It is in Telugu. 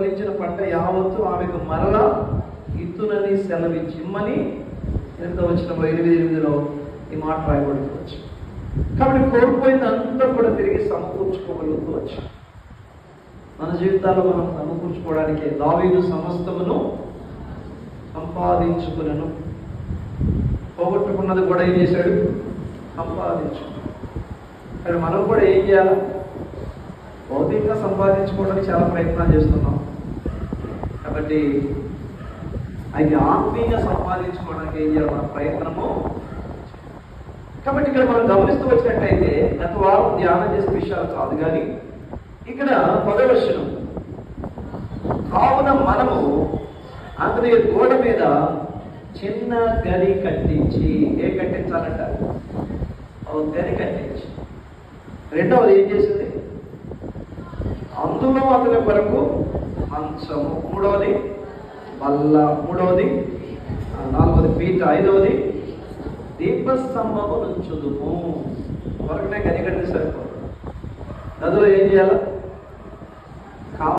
ఫలించిన పంట యావత్తు ఆమెకు మరలా ఇత్తునని సెలవిచ్చిమ్మని 8:8లో ఈ మాట రాయబడుకోవచ్చు. కాబట్టి కోల్పోయిందంతా కూడా తిరిగి సమకూర్చుకోగలుగుతూ వచ్చు. మన జీవితాల్లో మనం సమకూర్చుకోవడానికి దావీదు సమస్తమును సంపాదించుకునను, పోగొట్టుకున్నది కూడా ఏం చేశాడు? సంపాదించుకున్నాడు. కానీ మనం కూడా ఏం చేయాలి? భౌతికంగా సంపాదించుకోవడానికి చాలా ప్రయత్నాలు చేస్తున్నాం. కాబట్టి అది ఆత్మీయంగా సంపాదించుకోవడానికి ఏం చేయాలి? మన ప్రయత్నము. కాబట్టి ఇక్కడ మనం గమనిస్తూ వచ్చినట్టయితే గత వారం ధ్యానం చేసే విషయాలు కాదు, కానీ ఇక్కడ 10వ వచనం, కావున మనము అతని గోడ మీద చిన్న గది కట్టించి, కట్టించాలంట? గది కట్టించి. రెండవది ఏం చేసింది? అందులో అతని కొరకు మంచము, మూడవది బల్ల, మూడవది, నాలుగవది పీట, ఐదవది దీపస్తంభము నుంచుదుము. వరకునే గది కడితే సరిపోదు. గదిలో ఏం చేయాలి?